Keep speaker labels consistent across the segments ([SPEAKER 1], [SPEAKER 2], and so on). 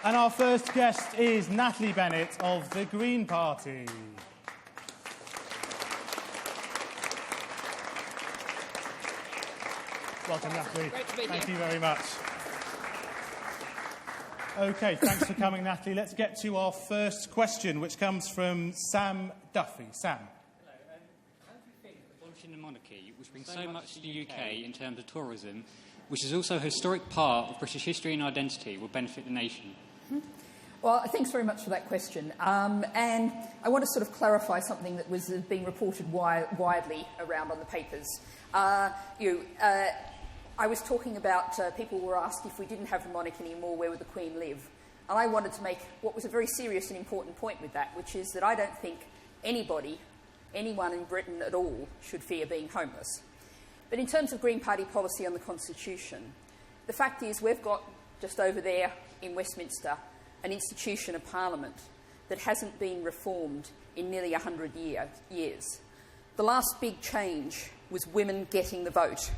[SPEAKER 1] And our first guest is Natalie Bennett of the Green Party. Welcome, Natalie.
[SPEAKER 2] Great to be here.
[SPEAKER 1] Thank you very much. OK, thanks for coming, Natalie. Let's get to our first question, which comes from Sam Duffy. Sam.
[SPEAKER 3] Hello. How do you think abolishing the monarchy, which brings so much to the UK in terms of tourism, which is also a historic part of British history and identity, will benefit the nation?
[SPEAKER 2] Well, thanks very much for that question. And I want to sort of clarify something that was being reported widely around on the papers. I was talking about people were asked if we didn't have the monarchy anymore, where would the Queen live? And I wanted to make what was a very serious and important point with that, which is that I don't think anyone in Britain at all should fear being homeless. But in terms of Green Party policy on the Constitution, the fact is we've got just over there in Westminster an institution of Parliament that hasn't been reformed in nearly 100 years. The last big change was women getting the vote,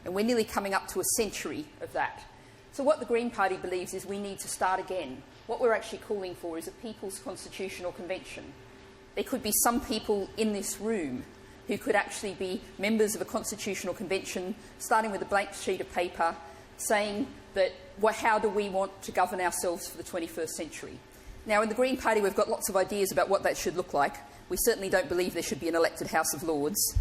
[SPEAKER 2] and we're nearly coming up to a century of that. So what the Green Party believes is we need to start again. What we're actually calling for is a People's Constitutional Convention. There could be some people in this room who could actually be members of a constitutional convention, starting with a blank sheet of paper, saying that, well, how do we want to govern ourselves for the 21st century? Now, in the Green Party, we've got lots of ideas about what that should look like. We certainly don't believe there should be an elected House of Lords.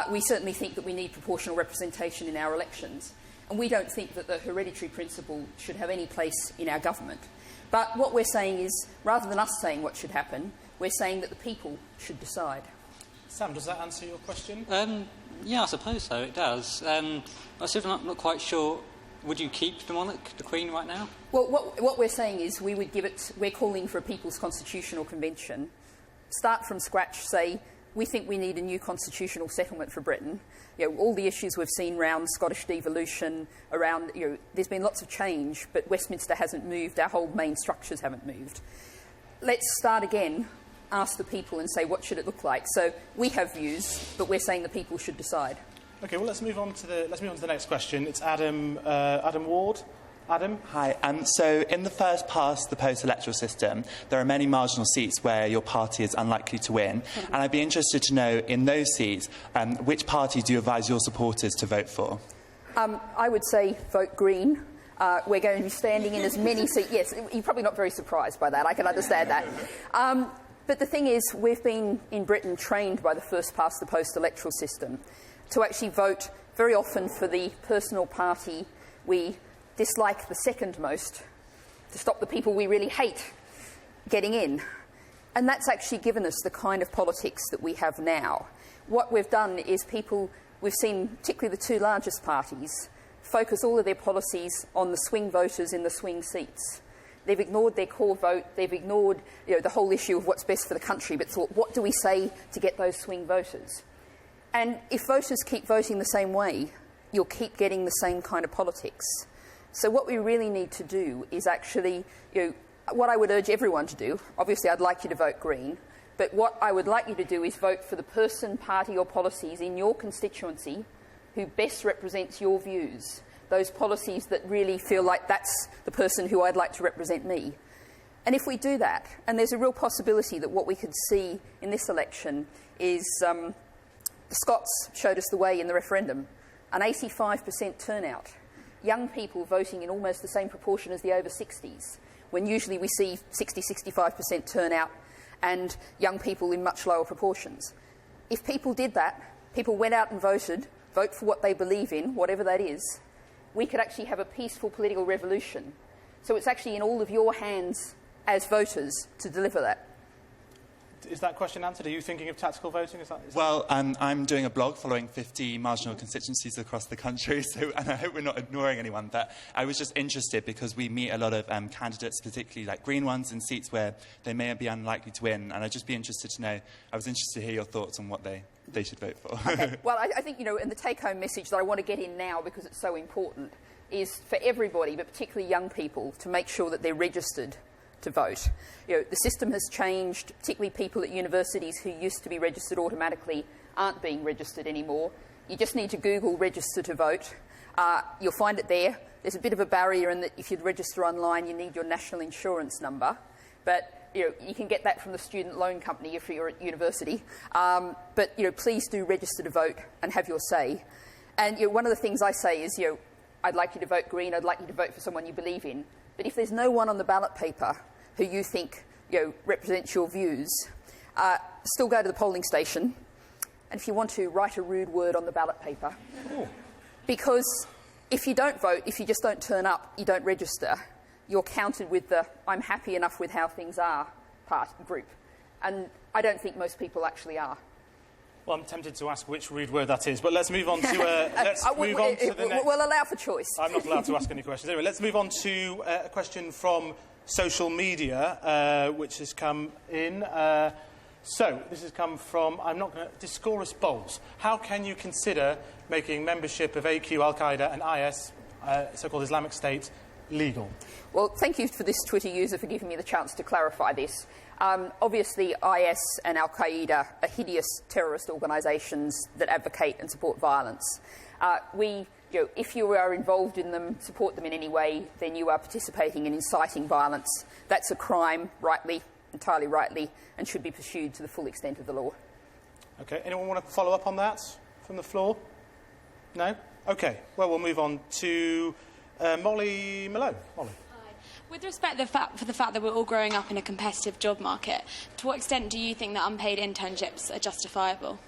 [SPEAKER 2] We certainly think that we need proportional representation in our elections. And we don't think that the hereditary principle should have any place in our government. But what we're saying is, rather than us saying what should happen, we're saying that the people should decide.
[SPEAKER 1] Sam, does that answer your question?
[SPEAKER 3] Yeah, I suppose so, it does. I'm still not quite sure. Would you keep the monarch, the Queen, right now?
[SPEAKER 2] Well, what we're saying is we're calling for a People's Constitutional Convention. Start from scratch, say, we think we need a new constitutional settlement for Britain. All the issues we've seen around Scottish devolution, there's been lots of change, but Westminster hasn't moved, our whole main structures haven't moved. Let's start again, ask the people and say, what should it look like? So we have views, but we're saying the people should decide.
[SPEAKER 1] OK, well, let's move on to the next question. It's Adam Ward. Adam?
[SPEAKER 4] Hi. So in the first past the post-electoral system, there are many marginal seats where your party is unlikely to win. And I'd be interested to know, in those seats, which party do you advise your supporters to vote for?
[SPEAKER 2] I would say vote Green. We're going to be standing in as many seats. Yes, you're probably not very surprised by that. I can understand that. But the thing is, we've been in Britain trained by the first past the post-electoral system to actually vote very often for the personal party we dislike the second most, to stop the people we really hate getting in. And that's actually given us the kind of politics that we have now. What we've done is we've seen, particularly the two largest parties, focus all of their policies on the swing voters in the swing seats. They've ignored their core vote, they've ignored the whole issue of what's best for the country, but thought, what do we say to get those swing voters? And if voters keep voting the same way, you'll keep getting the same kind of politics. So what we really need to do is actually, what I would urge everyone to do, obviously I'd like you to vote Green, but what I would like you to do is vote for the person, party or policies in your constituency who best represents your views, those policies that really feel like that's the person who I'd like to represent me. And if we do that, and there's a real possibility that what we could see in this election is the Scots showed us the way in the referendum, an 85% turnout. Young people voting in almost the same proportion as the over 60s, when usually we see 60-65% turnout and young people in much lower proportions. If people did that, people went out and voted, vote for what they believe in, whatever that is, we could actually have a peaceful political revolution. So it's actually in all of your hands as voters to deliver that.
[SPEAKER 1] Is that question answered? Are you thinking of tactical voting?
[SPEAKER 4] Well, I'm doing a blog following 50 marginal constituencies across the country, and I hope we're not ignoring anyone. But I was just interested because we meet a lot of candidates, particularly like Green ones, in seats where they may be unlikely to win. And I'd just be interested to know, I was interested to hear your thoughts on what they should vote for.
[SPEAKER 2] Okay. Well, I think, and the take-home message that I want to get in now, because it's so important, is for everybody, but particularly young people, to make sure that they're registered to vote. The system has changed, particularly people at universities who used to be registered automatically aren't being registered anymore. You just need to Google register to vote. You'll find it there. there's a bit of a barrier in that if you register online, you need your national insurance number. But you can get that from the student loan company if you're at university. But please do register to vote and have your say. And one of the things I say is, I'd like you to vote Green. I'd like you to vote for someone you believe in. But if there's no one on the ballot paper who you think represents your views, still go to the polling station. And if you want to, write a rude word on the ballot paper.
[SPEAKER 1] Ooh.
[SPEAKER 2] Because if you don't vote, if you just don't turn up, you don't register, you're counted with the I'm happy enough with how things are group. And I don't think most people actually are.
[SPEAKER 1] Well, I'm tempted to ask which rude word that is, but let's move on to the next.
[SPEAKER 2] We'll allow for choice.
[SPEAKER 1] I'm not allowed to ask any questions. Anyway, let's move on to a question from social media, which has come in. So this has come from, I'm not going to, Discorus Bowls. How can you consider making membership of AQ, Al-Qaeda and IS, so-called Islamic State, legal?
[SPEAKER 2] Well, thank you for this Twitter user for giving me the chance to clarify this. Obviously, IS and Al-Qaeda are hideous terrorist organisations that advocate and support violence. If you are involved in them, support them in any way, then you are participating in inciting violence. That's a crime, entirely rightly, and should be pursued to the full extent of the law.
[SPEAKER 1] OK, anyone want to follow up on that from the floor? No? OK, well, we'll move on to Molly Malone. Molly.
[SPEAKER 5] With respect to the fact that we're all growing up in a competitive job market, to what extent do you think that unpaid internships are justifiable?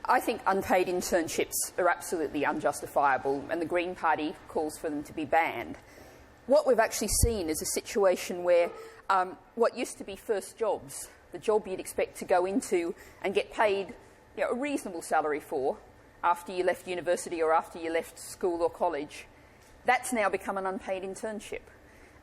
[SPEAKER 2] I think unpaid internships are absolutely unjustifiable, and the Green Party calls for them to be banned. What we've actually seen is a situation where what used to be first jobs, the job you'd expect to go into and get paid a reasonable salary for after you left university or after you left school or college, that's now become an unpaid internship.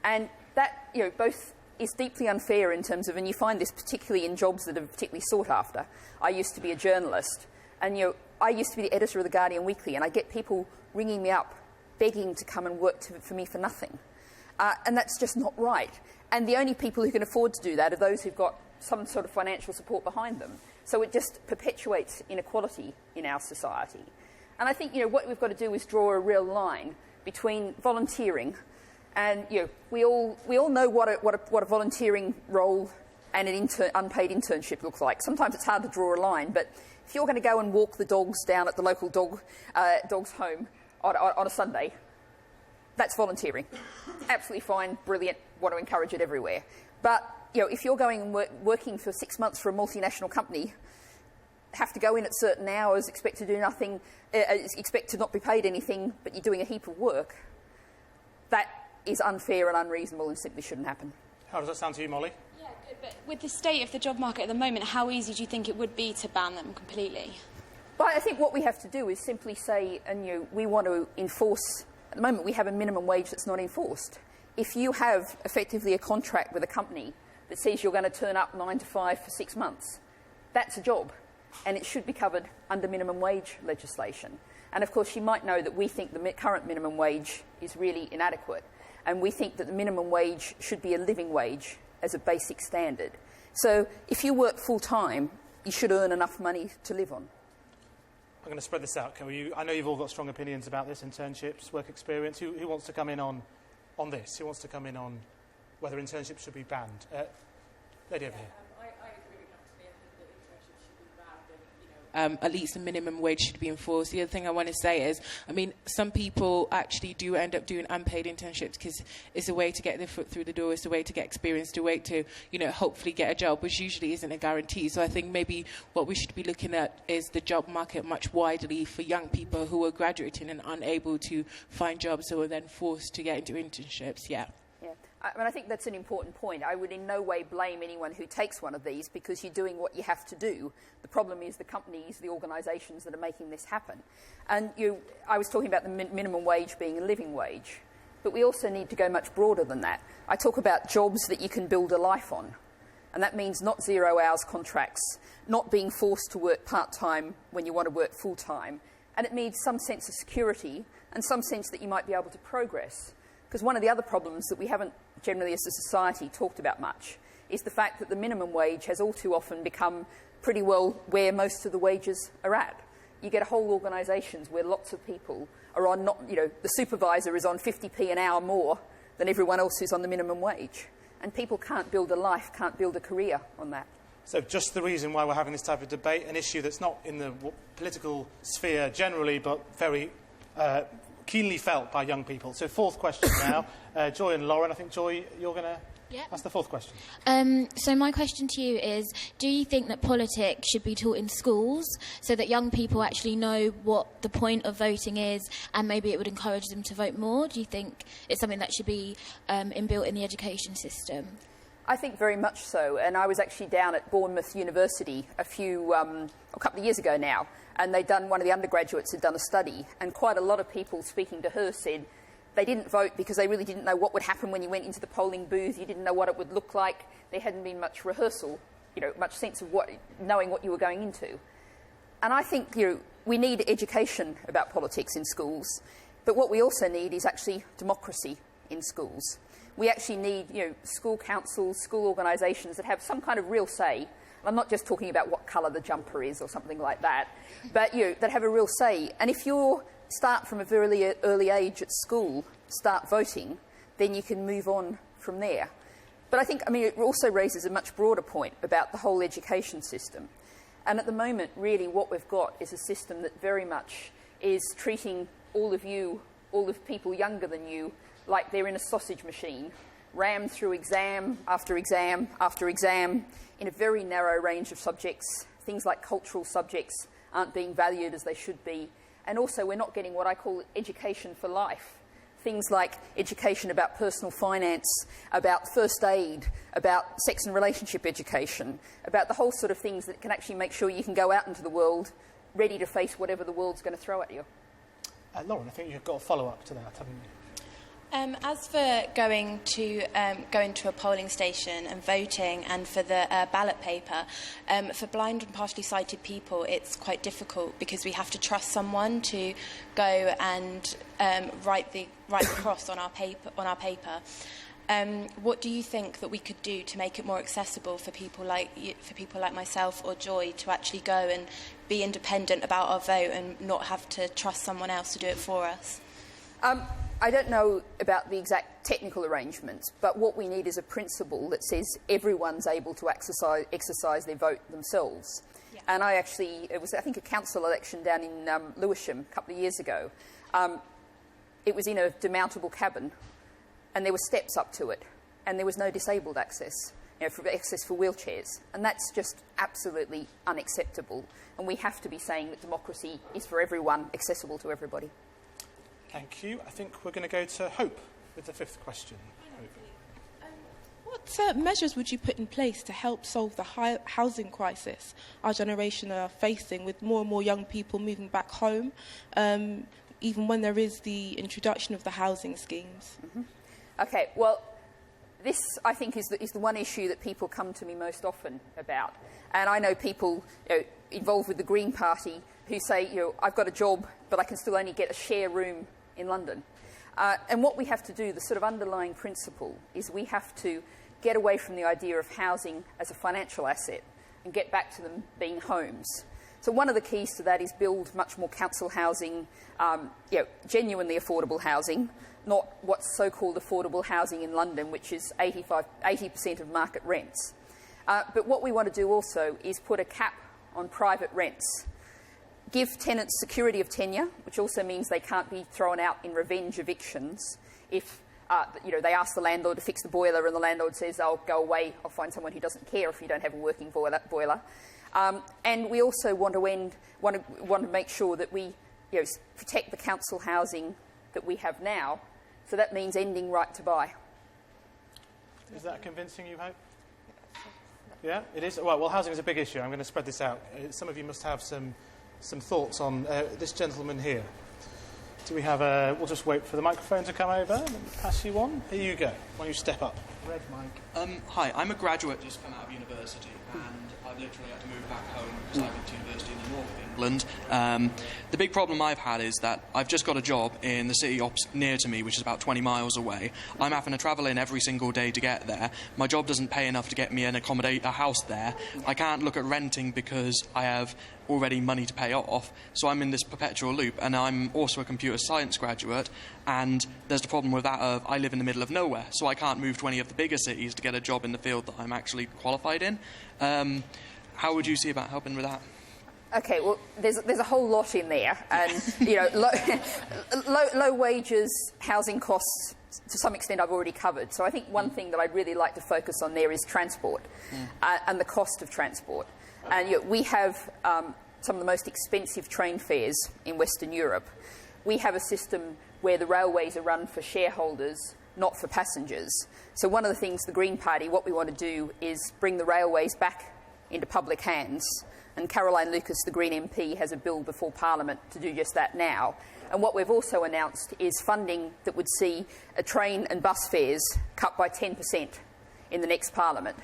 [SPEAKER 2] And that, both is deeply unfair in terms of, and you find this particularly in jobs that are particularly sought after. I used to be a journalist, and, I used to be the editor of the Guardian Weekly, and I get people ringing me up, begging to come and work for me for nothing. And that's just not right. And the only people who can afford to do that are those who've got some sort of financial support behind them. So it just perpetuates inequality in our society. And I think, what we've got to do is draw a real line between volunteering. And we all know what a volunteering role and an unpaid internship looks like. Sometimes it's hard to draw a line, but if you're going to go and walk the dogs down at the local dog's home on a Sunday, that's volunteering. Absolutely fine, brilliant. Want to encourage it everywhere. But if you're going and working for 6 months for a multinational company, have to go in at certain hours, expect to do nothing, expect to not be paid anything, but you're doing a heap of work, that is unfair and unreasonable and simply shouldn't happen.
[SPEAKER 1] How does that sound to you, Molly?
[SPEAKER 5] Yeah, good, but with the state of the job market at the moment, how easy do you think it would be to ban them completely?
[SPEAKER 2] Well, I think what we have to do is simply say, and we want to enforce, at the moment we have a minimum wage that's not enforced. If you have effectively a contract with a company that says you're going to turn up 9 to 5 for 6 months, that's a job, and it should be covered under minimum wage legislation. And of course you might know that we think the current minimum wage is really inadequate. And we think that the minimum wage should be a living wage as a basic standard. So if you work full-time, you should earn enough money to live on.
[SPEAKER 1] I'm going to spread this out. I know you've all got strong opinions about this, internships, work experience. Who wants to come in on this? Who wants to come in on whether internships should be banned? Lady over here.
[SPEAKER 6] I agree with Natalie. I think that internships should be banned and, at least the minimum wage should be enforced. The other thing I want to say is, some people actually do end up doing unpaid internships because it's a way to get their foot through the door, it's a way to get experience, it's a way to, hopefully get a job, which usually isn't a guarantee. So I think maybe what we should be looking at is the job market much widely for young people who are graduating and unable to find jobs, who are then forced to get into internships. Yeah.
[SPEAKER 2] I think that's an important point. I would in no way blame anyone who takes one of these because you're doing what you have to do. The problem is the companies, the organisations that are making this happen. And I was talking about the minimum wage being a living wage, but we also need to go much broader than that. I talk about jobs that you can build a life on, and that means not 0 hours contracts, not being forced to work part-time when you want to work full-time, and it means some sense of security and some sense that you might be able to progress. Because one of the other problems that we haven't generally as a society talked about much is the fact that the minimum wage has all too often become pretty well where most of the wages are at. you get whole organisations where lots of people are on the supervisor is on 50p an hour more than everyone else who's on the minimum wage. And people can't build a life, can't build a career on that.
[SPEAKER 1] So just the reason why we're having this type of debate, an issue that's not in the political sphere generally, but very keenly felt by young people. So fourth question now. Joy and Lauren, I think, Joy, you're going to ask the fourth question.
[SPEAKER 7] So my question to you is, do you think that politics should be taught in schools so that young people actually know what the point of voting is, and maybe it would encourage them to vote more? Do you think it's something that should be inbuilt in the education system?
[SPEAKER 2] I think very much so, and I was actually down at Bournemouth University a couple of years ago now, and one of the undergraduates had done a study, and quite a lot of people speaking to her said they didn't vote because they really didn't know what would happen when you went into the polling booth. You didn't know what it would look like. There hadn't been much rehearsal, much sense of knowing what you were going into. And I think we need education about politics in schools, but what we also need is actually democracy in schools. We actually need school councils, school organisations that have some kind of real say. I'm not just talking about what colour the jumper is or something like that, but that have a real say. And if you start from a very early age at school, start voting, then you can move on from there. But I think, it also raises a much broader point about the whole education system. And at the moment, really, what we've got is a system that very much is treating all of people younger than you, like they're in a sausage machine, rammed through exam after exam after exam in a very narrow range of subjects. Things like cultural subjects aren't being valued as they should be. And also we're not getting what I call education for life. Things like education about personal finance, about first aid, about sex and relationship education, about the whole sort of things that can actually make sure you can go out into the world ready to face whatever the world's going to throw at you.
[SPEAKER 1] Lauren, I think you've got a follow-up to that, haven't you?
[SPEAKER 5] As for going to a polling station and voting, and for the ballot paper, for blind and partially sighted people, it's quite difficult because we have to trust someone to go and write the cross on our paper. What do you think that we could do to make it more accessible for people like myself or Joy to actually go and be independent about our vote and not have to trust someone else to do it for us?
[SPEAKER 2] I don't know about the exact technical arrangements, but what we need is a principle that says everyone's able to exercise their vote themselves. Yeah. And it was a council election down in Lewisham a couple of years ago. It was in a demountable cabin, and there were steps up to it, and there was no disabled access, access for wheelchairs. And that's just absolutely unacceptable. And we have to be saying that democracy is for everyone, accessible to everybody.
[SPEAKER 1] Thank you. I think we're going to go to Hope with the fifth question.
[SPEAKER 8] What measures would you put in place to help solve the housing crisis our generation are facing, with more and more young people moving back home, even when there is the introduction of the housing schemes?
[SPEAKER 2] Mm-hmm. OK, well, this, I think, is the one issue that people come to me most often about. And I know people involved with the Green Party who say, I've got a job, but I can still only get a share room in London. And what we have to do, the sort of underlying principle, is we have to get away from the idea of housing as a financial asset and get back to them being homes. So one of the keys to that is build much more council housing, genuinely affordable housing, not what's so-called affordable housing in London, which is 80% of market rents. But what we want to do also is put a cap on private rents. Give tenants security of tenure, which also means they can't be thrown out in revenge evictions if they ask the landlord to fix the boiler and the landlord says, "I'll go away, I'll find someone who doesn't care if you don't have a working boiler." And we also want to make sure that we protect the council housing that we have now. So that means ending right to buy.
[SPEAKER 1] Is that convincing you, Hope? Yeah, it is. Well, housing is a big issue. I'm going to spread this out. Some of you must have some thoughts on this gentleman here. Do we have we'll just wait for the microphone to come over and pass you on. Here you go. Why don't you step up? Red mic.
[SPEAKER 9] Hi, I'm a graduate just come out of university, and I've literally had to move back home because I went to university in the north of England. The big problem I've had is that I've just got a job in the city near to me, which is about 20 miles away. I'm having to travel in every single day to get there. My job doesn't pay enough to get me a house there. I can't look at renting because I have already money to pay off, so I'm in this perpetual loop. And I'm also a computer science graduate, and there's the problem with that of I live in the middle of nowhere, so I can't move to any of the bigger cities to get a job in the field that I'm actually qualified in. How would you see about helping with that?
[SPEAKER 2] Okay, well, there's a whole lot in there, and low wages, housing costs, to some extent I've already covered. So I think one thing that I'd really like to focus on there is transport and the cost of transport. And we have some of the most expensive train fares in Western Europe. We have a system where the railways are run for shareholders, not for passengers. So one of the things the Green Party, what we want to do is bring the railways back into public hands. And Caroline Lucas, the Green MP, has a bill before Parliament to do just that now. And what we've also announced is funding that would see a train and bus fares cut by 10% in the next Parliament.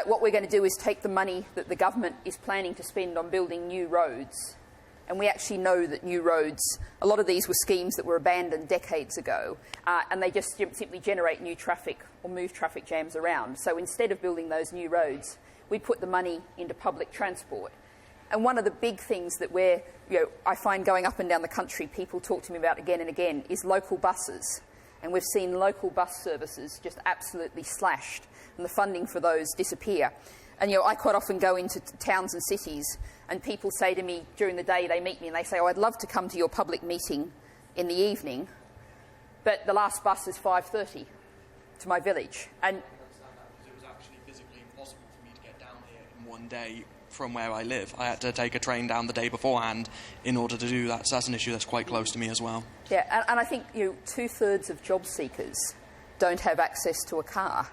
[SPEAKER 2] What we're going to do is take the money that the government is planning to spend on building new roads. And we actually know that new roads, a lot of these were schemes that were abandoned decades ago, and they just simply generate new traffic or move traffic jams around. So instead of building those new roads, we put the money into public transport. And one of the big things that I find going up and down the country, people talk to me about again and again, is local buses. And we've seen local bus services just absolutely slashed, and the funding for those disappear. And I quite often go into towns and cities, and people say to me during the day, they meet me and they say, "Oh, I'd love to come to your public meeting in the evening, but the last bus is 5:30 to my village." And
[SPEAKER 9] It was actually physically impossible for me to get down here in one day from where I live. I had to take a train down the day beforehand in order to do that, so that's an issue that's quite close to me as well.
[SPEAKER 2] Yeah, and I think 2/3 of job seekers don't have access to a car.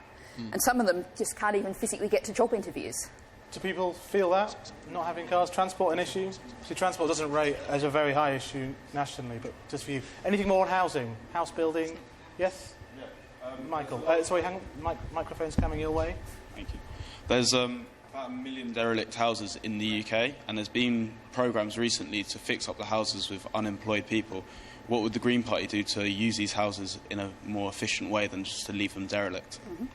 [SPEAKER 2] And some of them just can't even physically get to job interviews.
[SPEAKER 1] Do people feel that, not having cars? Transport an issue? See, transport doesn't rate as a very high issue nationally, but just for you. Anything more on housing? House building? Yes? Yeah. Michael. Sorry, hang on. Microphone's coming your way.
[SPEAKER 10] Thank you. There's about 1 million derelict houses in the UK, and there's been programmes recently to fix up the houses with unemployed people. What would the Green Party do to use these houses in a more efficient way than just to leave them derelict?
[SPEAKER 2] Mm-hmm.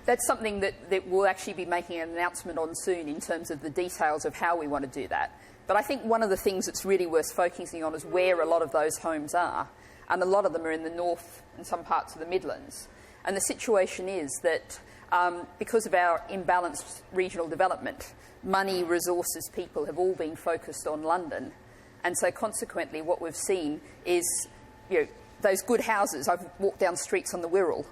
[SPEAKER 2] That's something that we'll actually be making an announcement on soon in terms of the details of how we want to do that. But I think one of the things that's really worth focusing on is where a lot of those homes are. And a lot of them are in the north and some parts of the Midlands. And the situation is that because of our imbalanced regional development, money, resources, people have all been focused on London. And so consequently what we've seen is, those good houses. I've walked down streets on the Wirral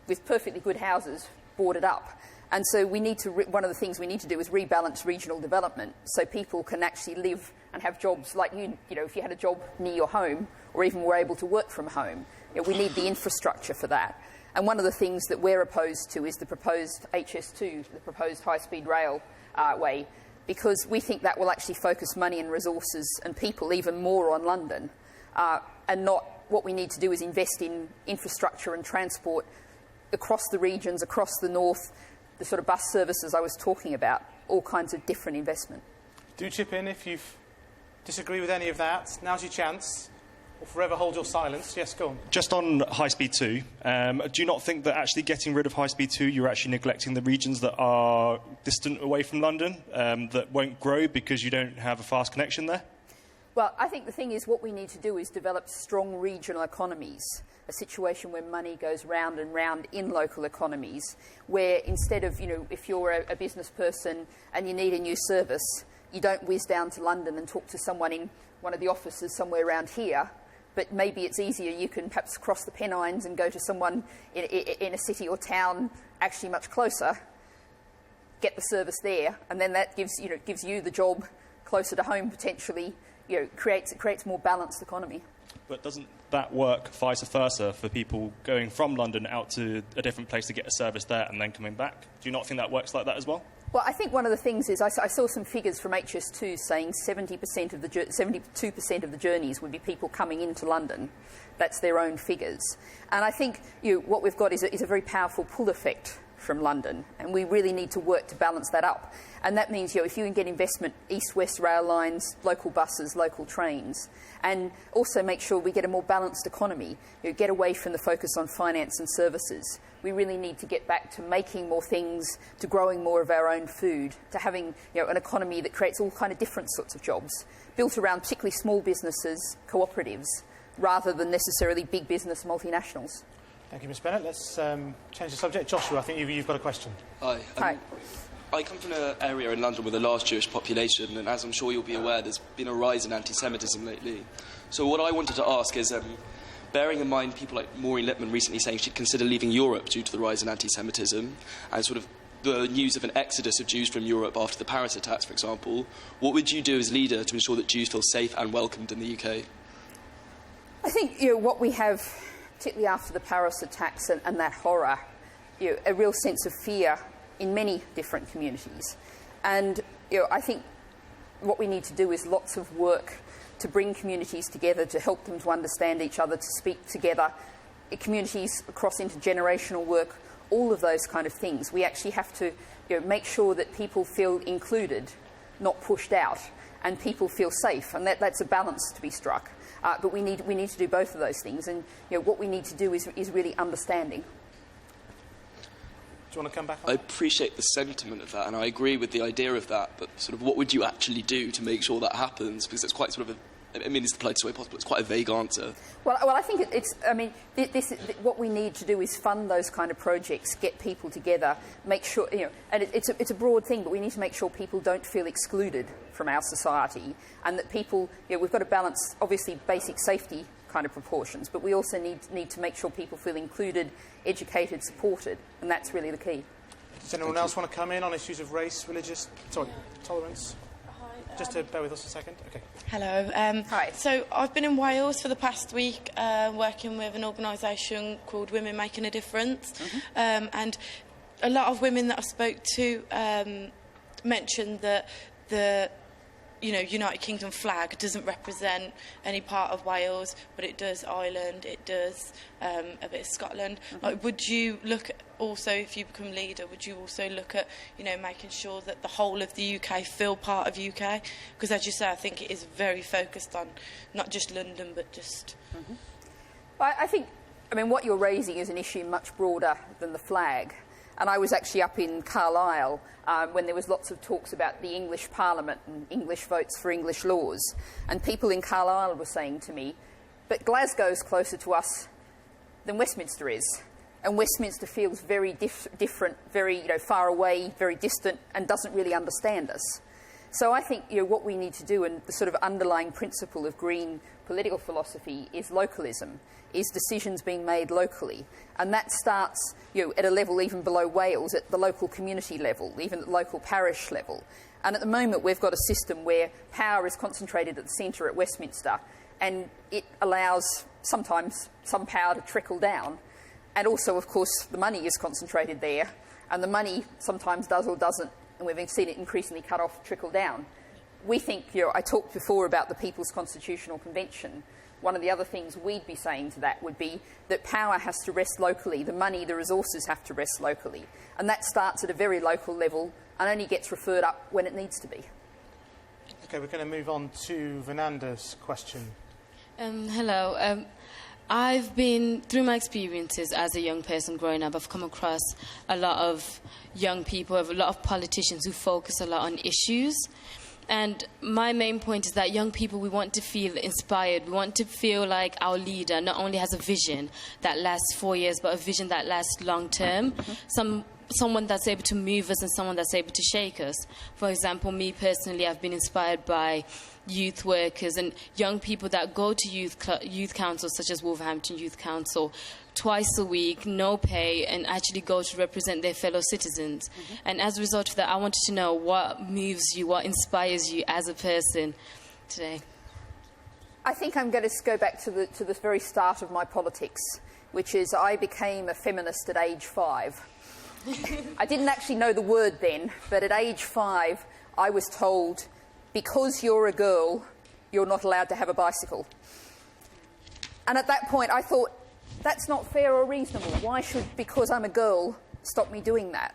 [SPEAKER 2] with perfectly good houses boarded up. And so we need to one of the things we need to do is rebalance regional development so people can actually live and have jobs like if you had a job near your home or even were able to work from home. We need the infrastructure for that. And one of the things that we're opposed to is the proposed HS2, the proposed high-speed rail way, because we think that will actually focus money and resources and people even more on London, and not what we need to do is invest in infrastructure and transport across the regions, across the north, the sort of bus services I was talking about, all kinds of different investment.
[SPEAKER 1] Do chip in if you disagree with any of that. Now's your chance. Or forever hold your silence. Yes, go on.
[SPEAKER 11] Just on High Speed 2, do you not think that actually getting rid of High Speed 2, you're actually neglecting the regions that are distant away from London, that won't grow because you don't have a fast connection there?
[SPEAKER 2] Well, I think the thing is what we need to do is develop strong regional economies, a situation where money goes round and round in local economies, where instead of, if you're a business person and you need a new service, you don't whiz down to London and talk to someone in one of the offices somewhere around here, but maybe it's easier, you can perhaps cross the Pennines and go to someone in a city or town actually much closer, get the service there, and then that gives you the job closer to home potentially, creates more balanced economy.
[SPEAKER 11] But doesn't that work vice versa for people going from London out to a different place to get a service there and then coming back? Do you not think that works like that as well?
[SPEAKER 2] Well, I think one of the things is I saw some figures from HS2 saying 72% of the journeys would be people coming into London. That's their own figures. And I think what we've got is a very powerful pull effect from London, and we really need to work to balance that up. And that means, if you can get investment, east-west rail lines, local buses, local trains, and also make sure we get a more balanced economy, get away from the focus on finance and services. We really need to get back to making more things, to growing more of our own food, to having an economy that creates all kind of different sorts of jobs, built around particularly small businesses, cooperatives, rather than necessarily big business multinationals.
[SPEAKER 1] Thank you, Ms Bennett. Let's change the subject. Joshua, I think you've got a question.
[SPEAKER 12] Hi.
[SPEAKER 2] Hi.
[SPEAKER 12] I come from an area in London with a large Jewish population, and as I'm sure you'll be aware, there's been a rise in anti-Semitism lately. So what I wanted to ask is, bearing in mind people like Maureen Lipman recently saying she'd consider leaving Europe due to the rise in anti-Semitism, and sort of the news of an exodus of Jews from Europe after the Paris attacks, for example, what would you do as leader to ensure that Jews feel safe and welcomed in the UK?
[SPEAKER 2] I think what we have, particularly after the Paris attacks and that horror, a real sense of fear in many different communities. And I think what we need to do is lots of work to bring communities together, to help them to understand each other, to speak together, communities across intergenerational work, all of those kind of things. We actually have to make sure that people feel included, not pushed out, and people feel safe, and that's a balance to be struck. But we need to do both of those things, and what we need to do is really understanding.
[SPEAKER 1] Do you want to come back on
[SPEAKER 12] I appreciate the sentiment of that, and I agree with the idea of that, but sort of what would you actually do to make sure that happens? Because it's quite sort of it's the politest way possible. It's quite a vague answer.
[SPEAKER 2] Well, I think what we need to do is fund those kind of projects, get people together, make sure, and it's a broad thing, but we need to make sure people don't feel excluded from our society, and that people, we've got to balance, obviously, basic safety kind of proportions, but we also need to make sure people feel included, educated, supported, and that's really the key.
[SPEAKER 1] Does anyone else want to come in on issues of race, tolerance? Hi. Just to bear with us a second. Okay.
[SPEAKER 8] Hello.
[SPEAKER 2] Hi.
[SPEAKER 8] So I've been in Wales for the past week working with an organisation called Women Making a Difference, and a lot of women that I spoke to mentioned that the United Kingdom flag doesn't represent any part of Wales, but it does Ireland, it does a bit of Scotland. Would you look at, also, if you become leader, would you also look at, making sure that the whole of the UK feel part of UK? Because as you say, I think it is very focused on not just London, but just...
[SPEAKER 2] I think, what you're raising is an issue much broader than the flag. And I was actually up in Carlisle when there was lots of talks about the English Parliament and English votes for English laws. And people in Carlisle were saying to me, but Glasgow's closer to us than Westminster is. And Westminster feels very different, very far away, very distant, and doesn't really understand us. So I think what we need to do, and the sort of underlying principle of green political philosophy, is localism, is decisions being made locally. And that starts at a level even below Wales, at the local community level, even at the local parish level. And at the moment we've got a system where power is concentrated at the centre at Westminster, and it allows sometimes some power to trickle down. And also, of course, the money is concentrated there, and the money sometimes does or doesn't, and we've seen it increasingly cut off, trickle down. We think, I talked before about the People's Constitutional Convention. One of the other things we'd be saying to that would be that power has to rest locally, the money, the resources have to rest locally. And that starts at a very local level and only gets referred up when it needs to be.
[SPEAKER 1] Okay, we're going to move on to Vananda's question.
[SPEAKER 13] Hello. I've been, through my experiences as a young person growing up, I've come across a lot of young people, a lot of politicians who focus a lot on issues. And my main point is that young people, we want to feel inspired. We want to feel like our leader not only has a vision that lasts 4 years, but a vision that lasts long term. Someone that's able to move us and someone that's able to shake us. For example, me personally, I've been inspired by youth workers and young people that go to youth councils such as Wolverhampton Youth Council twice a week, no pay, and actually go to represent their fellow citizens. And as a result of that, I wanted to know what moves you, what inspires you as a person today.
[SPEAKER 2] I think I'm going to go back to the very start of my politics, which is I became a feminist at age 5. I didn't actually know the word then, but at age 5 I was told, because you're a girl, you're not allowed to have a bicycle. And at that point I thought, that's not fair or reasonable. Why should, because I'm a girl, stop me doing that.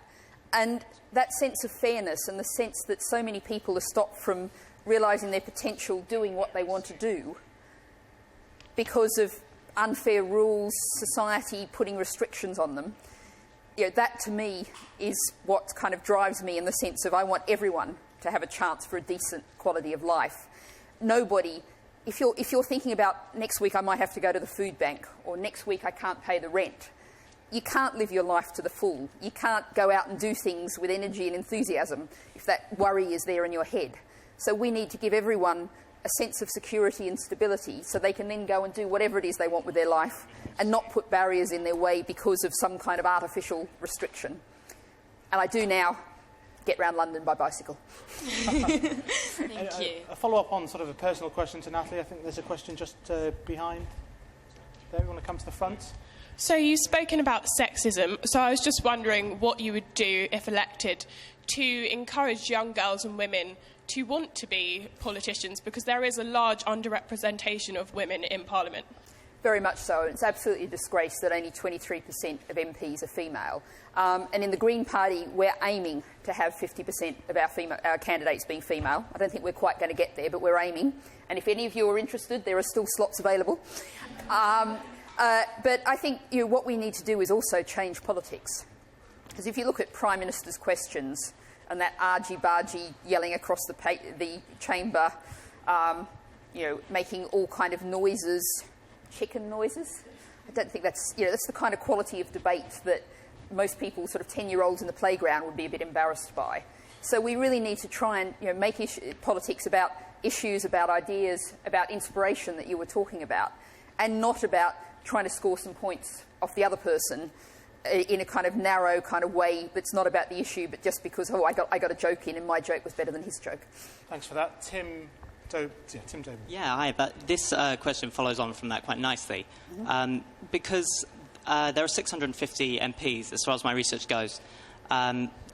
[SPEAKER 2] And that sense of fairness and the sense that so many people are stopped from realising their potential doing what they want to do because of unfair rules, society putting restrictions on them, that to me is what kind of drives me in the sense of I want everyone to have a chance for a decent quality of life. Nobody, if you're thinking about next week I might have to go to the food bank or next week I can't pay the rent, you can't live your life to the full. You can't go out and do things with energy and enthusiasm if that worry is there in your head. So we need to give everyone a sense of security and stability so they can then go and do whatever it is they want with their life and not put barriers in their way because of some kind of artificial restriction. And I do now get round London by bicycle.
[SPEAKER 13] Thank you.
[SPEAKER 1] A follow-up on sort of a personal question to Natalie. I think there's a question just behind there. You want to come to the front?
[SPEAKER 14] So you've spoken about sexism, so I was just wondering what you would do, if elected, to encourage young girls and women to want to be politicians, because there is a large underrepresentation of women in Parliament.
[SPEAKER 2] Very much so. It's absolutely a disgrace that only 23% of MPs are female. And in the Green Party, we're aiming to have 50% of our candidates being female. I don't think we're quite going to get there, but we're aiming. And if any of you are interested, there are still slots available. But I think what we need to do is also change politics. Because if you look at Prime Minister's questions and that argy-bargy yelling across the chamber, making all kind of noises, chicken noises, I don't think that's the kind of quality of debate that most people, sort of 10-year-olds in the playground, would be a bit embarrassed by. So we really need to try and make politics about issues, about ideas, about inspiration that you were talking about, and not about trying to score some points off the other person in a kind of narrow kind of way that's not about the issue, but just because, I got a joke in and my joke was better than his joke.
[SPEAKER 1] Thanks for that. Tim Dobin.
[SPEAKER 15] Yeah, hi, but this question follows on from that quite nicely. Because there are 650 MPs, as far as my research goes.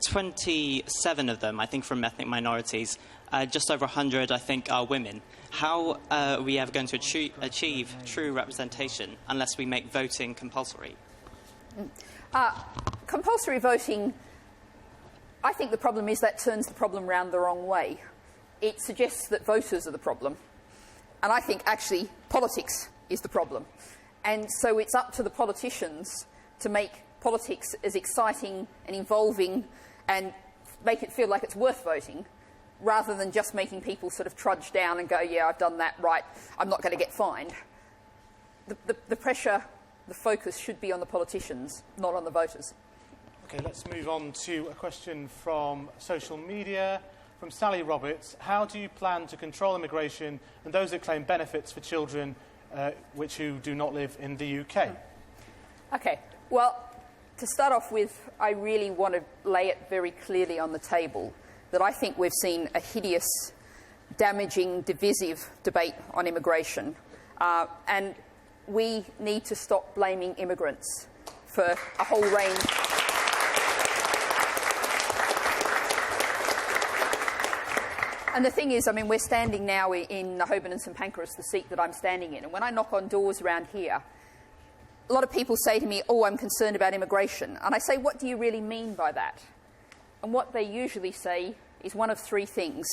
[SPEAKER 15] 27 of them, I think, from ethnic minorities. Just over 100, I think, are women. How are we ever going to achieve true representation unless we make voting compulsory?
[SPEAKER 2] Compulsory voting, I think the problem is that turns the problem round the wrong way. It suggests that voters are the problem. And I think, actually, politics is the problem. And so it's up to the politicians to make politics as exciting and involving and make it feel like it's worth voting, rather than just making people sort of trudge down and go, yeah, I've done that, right, I'm not going to get fined. The pressure, the focus should be on the politicians, not on the voters.
[SPEAKER 1] OK, let's move on to a question from social media, from Sally Roberts. How do you plan to control immigration and those that claim benefits for children who do not live in the UK?
[SPEAKER 2] OK, well, to start off with, I really want to lay it very clearly on the table that I think we've seen a hideous, damaging, divisive debate on immigration. And we need to stop blaming immigrants for a whole range. And the thing is, we're standing now in Holborn and St Pancras, the seat that I'm standing in. And when I knock on doors around here, a lot of people say to me, oh, I'm concerned about immigration. And I say, what do you really mean by that? And what they usually say is one of three things.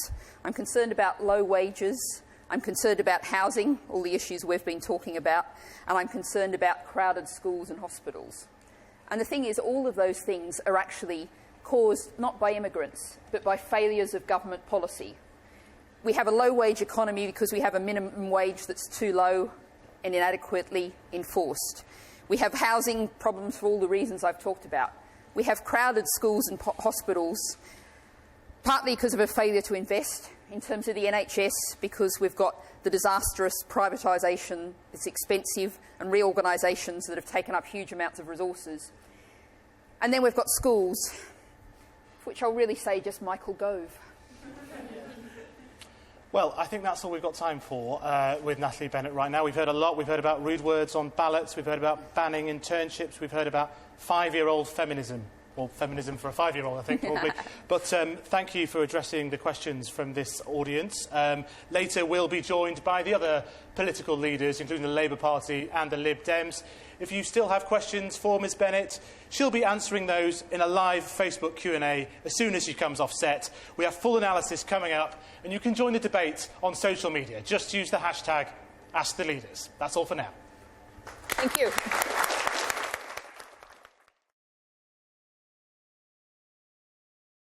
[SPEAKER 2] I'm concerned about low wages, I'm concerned about housing, all the issues we've been talking about, and I'm concerned about crowded schools and hospitals. And the thing is, all of those things are actually caused not by immigrants, but by failures of government policy. We have a low-wage economy because we have a minimum wage that's too low and inadequately enforced. We have housing problems for all the reasons I've talked about. We have crowded schools and hospitals, partly because of a failure to invest in terms of the NHS, because we've got the disastrous privatisation, it's expensive, and reorganisations that have taken up huge amounts of resources. And then we've got schools, which I'll really say just Michael Gove.
[SPEAKER 1] Well, I think that's all we've got time for with Natalie Bennett right now. We've heard a lot. We've heard about rude words on ballots. We've heard about banning internships. We've heard about 5-year-old feminism. or feminism for a 5-year-old, I think, probably. But thank you for addressing the questions from this audience. Later, we'll be joined by the other political leaders, including the Labour Party and the Lib Dems. If you still have questions for Ms Bennett, she'll be answering those in a live Facebook Q&A as soon as she comes off set. We have full analysis coming up, and you can join the debate on social media. Just use the hashtag #AskTheLeaders. That's all for now.
[SPEAKER 2] Thank you.